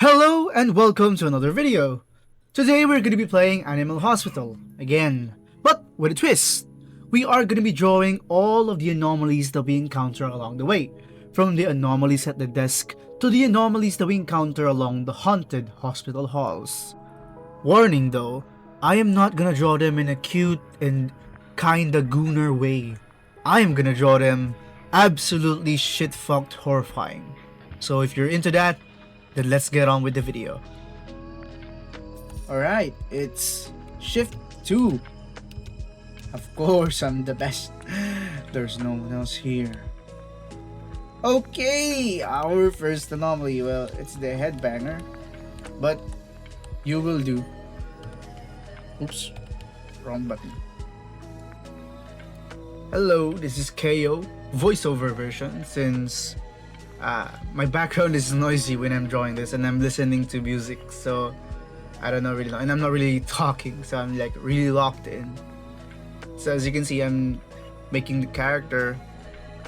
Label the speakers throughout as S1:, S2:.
S1: Hello and welcome to another video. Today we're going to be playing Animal Hospital again, but with a twist. We are going to be drawing all of the anomalies that we encounter along the way, from the anomalies at the desk to the anomalies that we encounter along the haunted hospital halls. Warning though, I am not gonna draw them in a cute and kinda gooner way. I am gonna draw them absolutely shit-fucked horrifying. So if you're into that, then let's get on with the video. Alright, it's shift 2. Of course, I'm the best. There's no one else here. Okay, our first anomaly. Well, it's the headbanger. But you will do. Oops, wrong button. Hello, this is KO, voiceover version, since my background is noisy when I'm drawing this and I'm listening to music, so I don't know really know, and I'm not really talking, so I'm like really locked in. So as you can see, I'm making the character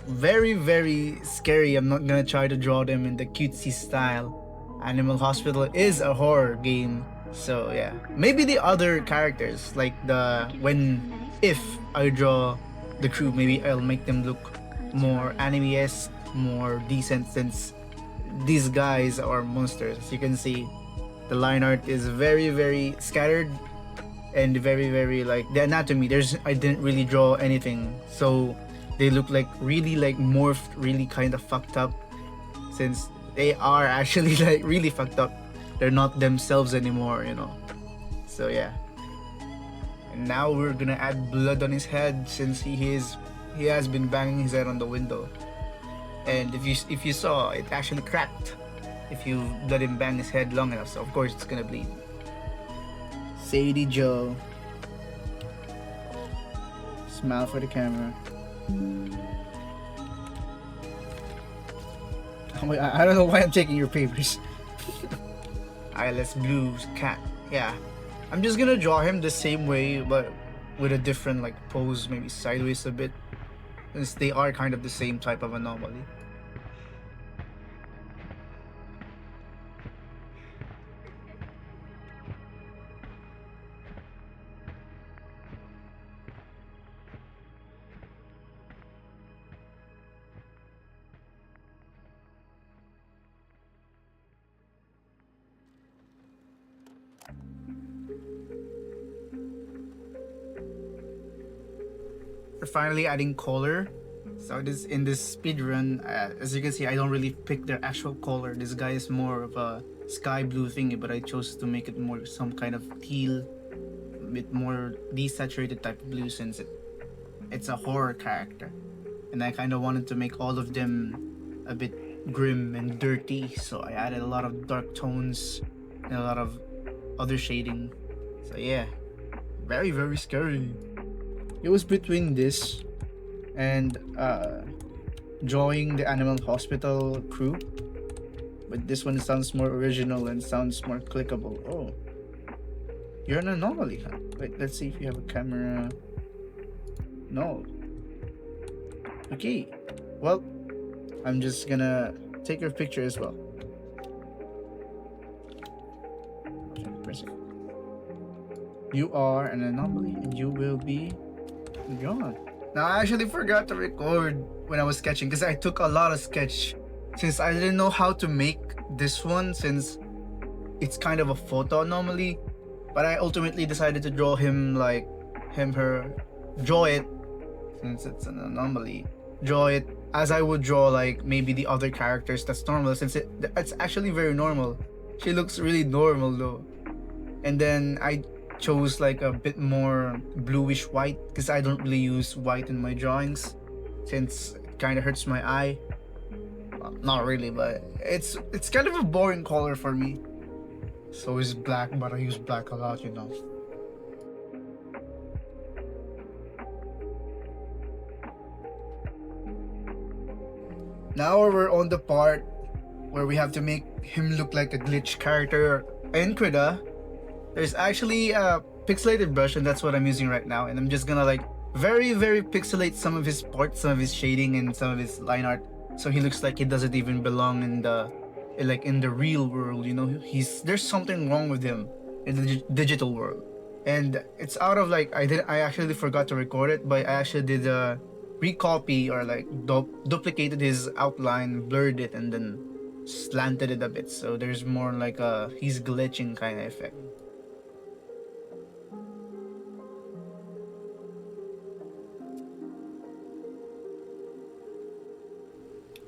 S1: very scary. I'm not gonna try to draw them in the cutesy style. Animal Hospital is a horror game, so yeah. Maybe the other characters, like if I draw the crew, maybe I'll make them look more anime-esque, more decent, since these guys are monsters. As you can see, the line art is very scattered and very like the anatomy. I didn't really draw anything, so they look like really like morphed, really kind of fucked up, since they are actually like really fucked up. They're not themselves anymore, you know. So yeah. And now we're gonna add blood on his head, since he has been banging his head on the window. And if you saw, it actually cracked if you let him bang his head long enough, so of course it's gonna bleed. Sadie Joe. Smile for the camera. Oh, wait, I don't know why I'm taking your papers. Eyeless blue cat. Yeah. I'm just gonna draw him the same way, but with a different like pose, maybe sideways a bit, since they are kind of the same type of anomaly. We're finally adding color. So in this speed run, as you can see, I don't really pick their actual color. This guy is more of a sky blue thingy, but I chose to make it more some kind of teal, a bit more desaturated type of blue, since it's a horror character, and I kind of wanted to make all of them a bit grim and dirty. So I added a lot of dark tones and a lot of other shading. So yeah, very scary. It was between this and drawing the Animal Hospital crew, but this one sounds more original and sounds more clickable. Oh, you're an anomaly, huh? Wait, let's see if you have a camera. No. Okay, well, I'm just gonna take your picture as well. You are an anomaly and you will be gone. Now I actually forgot to record when I was sketching, because I took a lot of sketch, since I didn't know how to make this one, since it's kind of a photo anomaly. But I ultimately decided to draw him like draw it, since it's an anomaly, draw it as I would draw like maybe the other characters that's normal, since it's actually very normal. She looks really normal though. And then I chose like a bit more bluish white, because I don't really use white in my drawings, since it kind of hurts my eye. Well, not really, but it's kind of a boring color for me. So is black, but I use black a lot, you know. Now we're on the part where we have to make him look like a glitch character. In Krida, there's actually a pixelated brush, and that's what I'm using right now, and I'm just gonna like very pixelate some of his parts, some of his shading and some of his line art, so he looks like he doesn't even belong in the like in the real world, you know, there's something wrong with him in the digital world. And it's out of like I actually forgot to record it, but I actually did a recopy or like duplicated his outline, blurred it, and then slanted it a bit. So there's more like a he's glitching kind of effect.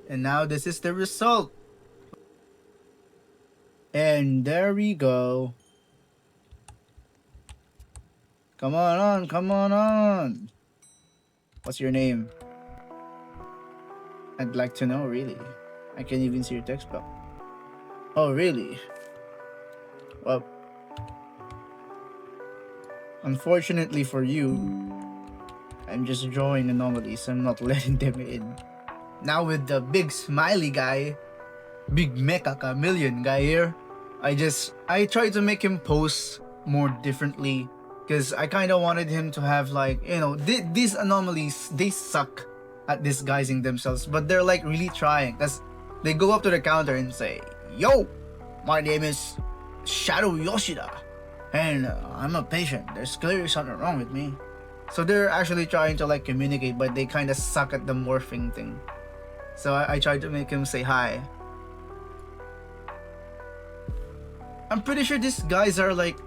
S1: And now this is the result. And there we go. Come on, come on. What's your name? I'd like to know, really. I can't even see your text box. Oh, really? Well, unfortunately for you, I'm just drawing anomalies. I'm not letting them in. Now with the big smiley guy, big mecha chameleon guy here, I tried to make him pose more differently because I kind of wanted him to have like, you know, these anomalies, they suck at disguising themselves, but they're like really trying because they go up to the counter and say, "Yo, my name is Shadow Yoshida, and I'm a patient. There's clearly something wrong with me." So they're actually trying to like communicate, but they kind of suck at the morphing thing. So I tried to make him say hi. I'm pretty sure these guys are like,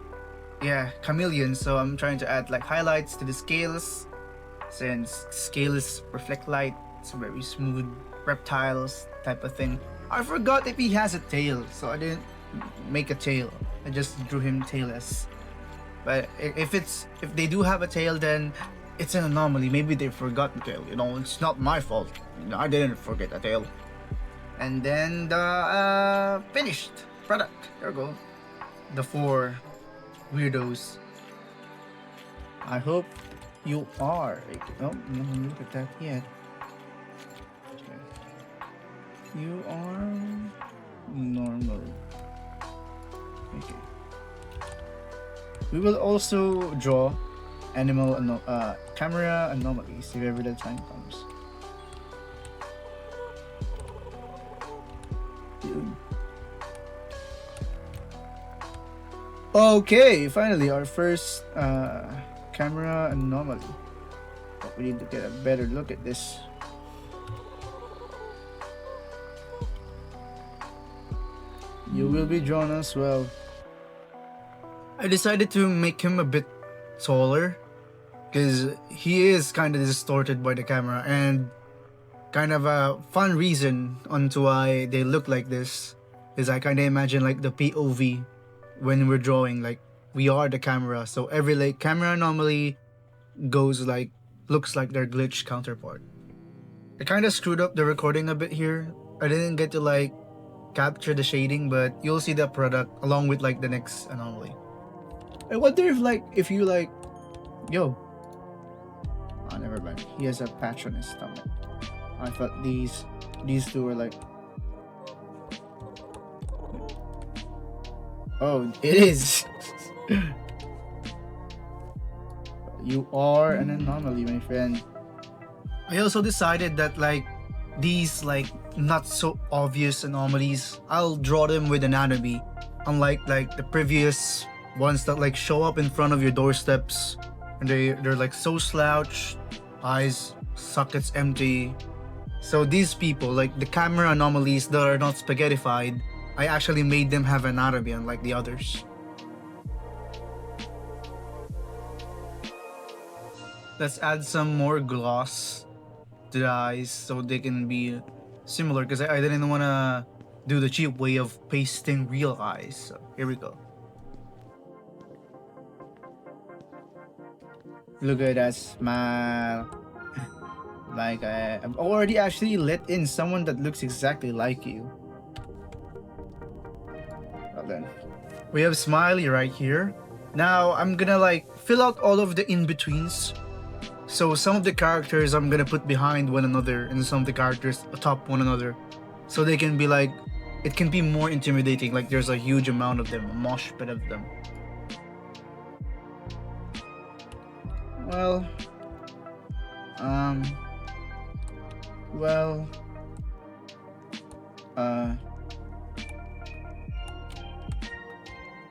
S1: yeah, chameleons. So I'm trying to add like highlights to the scales, since scales reflect light. It's very smooth, reptiles type of thing. I forgot if he has a tail, so I didn't make a tail. I just drew him tailless. But if they do have a tail, then it's an anomaly. Maybe they forgot the tail. You know, it's not my fault. You know, I didn't forget a tail. And then the finished product. There we go. The 4 weirdos. I hope you are. Oh, no, look at that yet. Okay. You are normal. Okay. We will also draw camera anomalies if ever the time comes. Okay, finally our first camera anomaly. But we need to get a better look at this. You will be drawn as well. I decided to make him a bit taller because he is kind of distorted by the camera, and kind of a fun reason onto why they look like this is I kind of imagine like the POV when we're drawing, like we are the camera, so every like camera anomaly goes like looks like their glitched counterpart. I kind of screwed up the recording a bit here. I didn't get to like capture the shading, but you'll see the product along with like the next anomaly. I wonder if you like, yo. Oh, never mind. He has a patch on his stomach. I thought these two were like. Oh, it is. You are an anomaly, my friend. I also decided that like these like not so obvious anomalies, I'll draw them with anatomy, unlike like the previous ones that like show up in front of your doorsteps and they're like so slouched, eyes, sockets empty. So these people, like the camera anomalies that are not spaghettified, I actually made them have anatomy unlike the others. Let's add some more gloss to the eyes so they can be similar, because I didn't want to do the cheap way of pasting real eyes. So here we go. Look at that smile. Like I've already actually let in someone that looks exactly like you. Well then, we have Smiley right here. Now I'm gonna like fill out all of the in-betweens. So some of the characters I'm gonna put behind one another and some of the characters atop one another. So they can be like, it can be more intimidating, like there's a huge amount of them, a mosh pit of them. Well,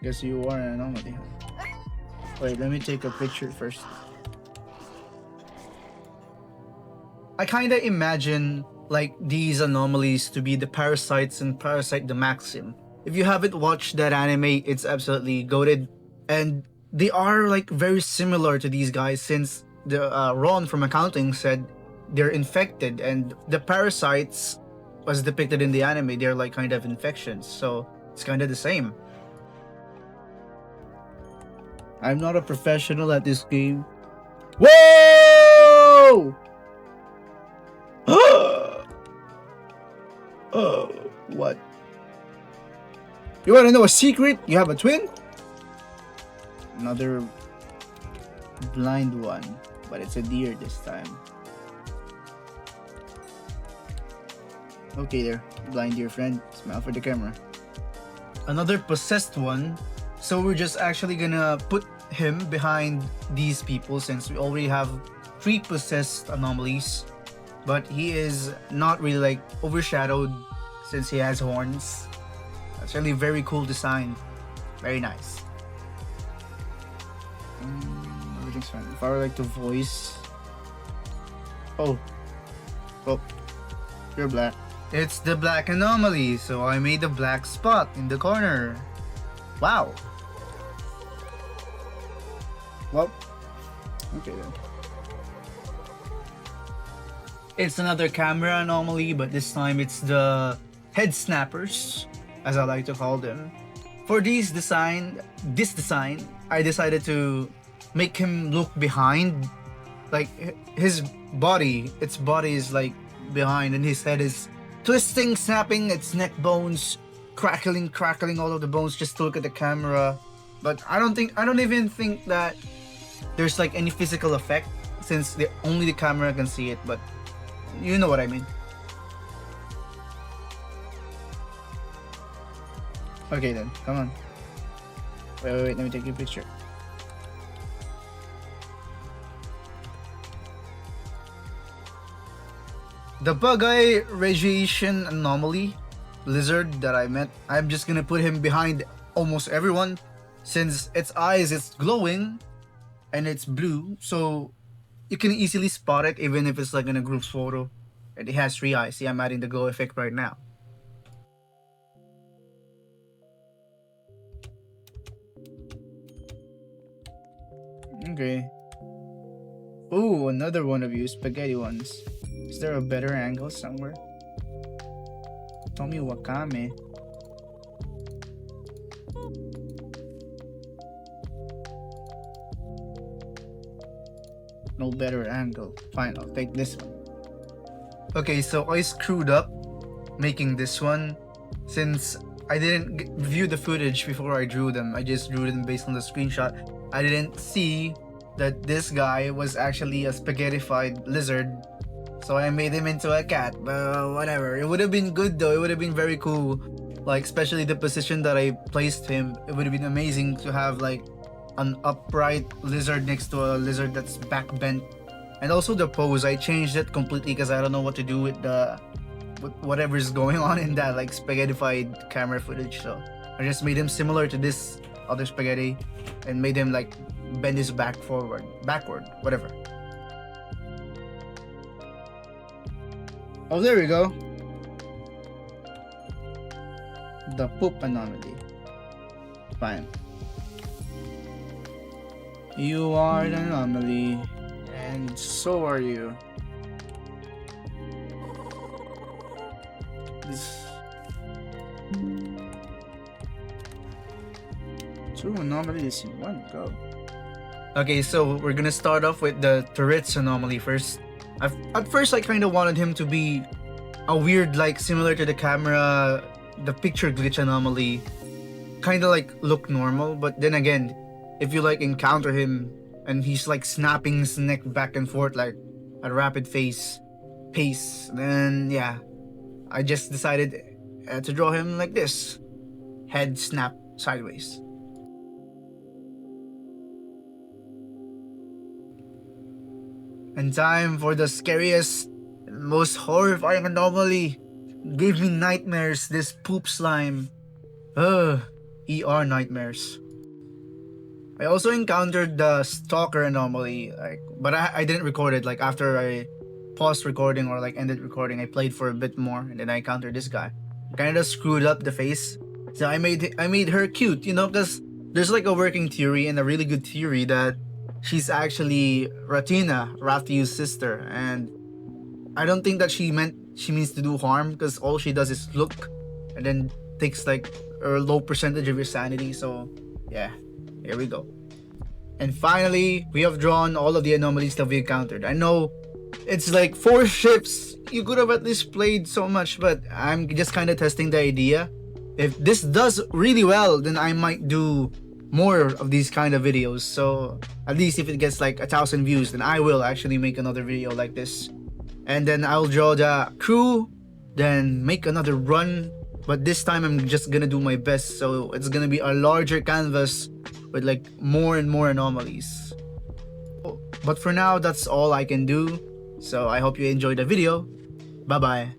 S1: Guess you are an anomaly. Wait, let me take a picture first. I kind of imagine like these anomalies to be the parasites and Parasite the Maxim. If you haven't watched that anime, it's absolutely goated, and they are like very similar to these guys since the Ron from accounting said they're infected, and the parasites as depicted in the anime, they're like kind of infections, so it's kind of the same. I'm not a professional at this game. Whoa! Oh, what? You want to know a secret? You have a twin? Another blind one, but it's a deer this time. Okay there, blind deer friend. Smile for the camera. Another possessed one. So we're just actually gonna put him behind these people since we already have 3 possessed anomalies. But he is not really like overshadowed since he has horns. Actually very cool design. Very nice. Everything's fine. If I were like to voice... Oh, you're black. It's the black anomaly, so I made a black spot in the corner. Wow. Well, okay then. It's another camera anomaly, but this time it's the head snappers, as I like to call them. For this design, I decided to make him look behind. Like his body, its body is like behind, and his head is twisting, snapping, its neck bones, crackling all of the bones just to look at the camera. But I don't even think that there's like any physical effect since only the camera can see it, but you know what I mean. Okay then, come on. Wait, let me take a picture. The bug-eye radiation anomaly lizard that I met, I'm just gonna put him behind almost everyone since its eyes is glowing and it's blue, so you can easily spot it even if it's like in a group photo. And it has 3 eyes. See, I'm adding the glow effect right now. Okay. Ooh, another one of you spaghetti ones. Is there a better angle somewhere? Tomi Wakame. No better angle. Fine, I'll take this one. Okay, so I screwed up making this one since I didn't view the footage before I drew them. I just drew them based on the screenshot. I didn't see that this guy was actually a spaghettified lizard, so I made him into a cat. But whatever. It would have been good though. It would have been very cool. Like especially the position that I placed him. It would have been amazing to have like an upright lizard next to a lizard that's back bent. And also the pose, I changed it completely because I don't know what to do with whatever's going on in that like spaghettified camera footage. So I just made him similar to this other spaghetti and made him like bend his back backward, whatever. Oh, there we go. The poop anomaly. Fine. You are an anomaly, and so are you. This 2 anomalies in one go. Okay, so we're gonna start off with the Tourette's anomaly first. At first, I kind of wanted him to be a weird, like similar to the camera, the picture glitch anomaly, kind of like look normal. But then again, if you like encounter him and he's like snapping his neck back and forth like a rapid pace, then yeah, I just decided to draw him like this, head snap sideways. And time for the scariest, most horrifying anomaly. Gave me nightmares, this poop slime. Ugh. ER nightmares. I also encountered the stalker anomaly, like, but I didn't record it. Like after I paused recording or like ended recording, I played for a bit more, and then I encountered this guy. Kind of screwed up the face, so I made her cute, you know, because there's like a working theory and a really good theory that she's actually Ratina, Rathiu's sister, and I don't think that she means to do harm, because all she does is look, and then takes like a low percentage of your sanity. So yeah, here we go. And finally, we have drawn all of the anomalies that we encountered. I know it's like 4 ships. You could have at least played so much, but I'm just kind of testing the idea. If this does really well, then I might do more of these kind of videos. So at least if it gets like 1,000 views, then I will actually make another video like this. And then I'll draw the crew, then make another run. But this time I'm just gonna do my best. So it's gonna be a larger canvas with like more and more anomalies. But for now, that's all I can do. So I hope you enjoyed the video. Bye bye.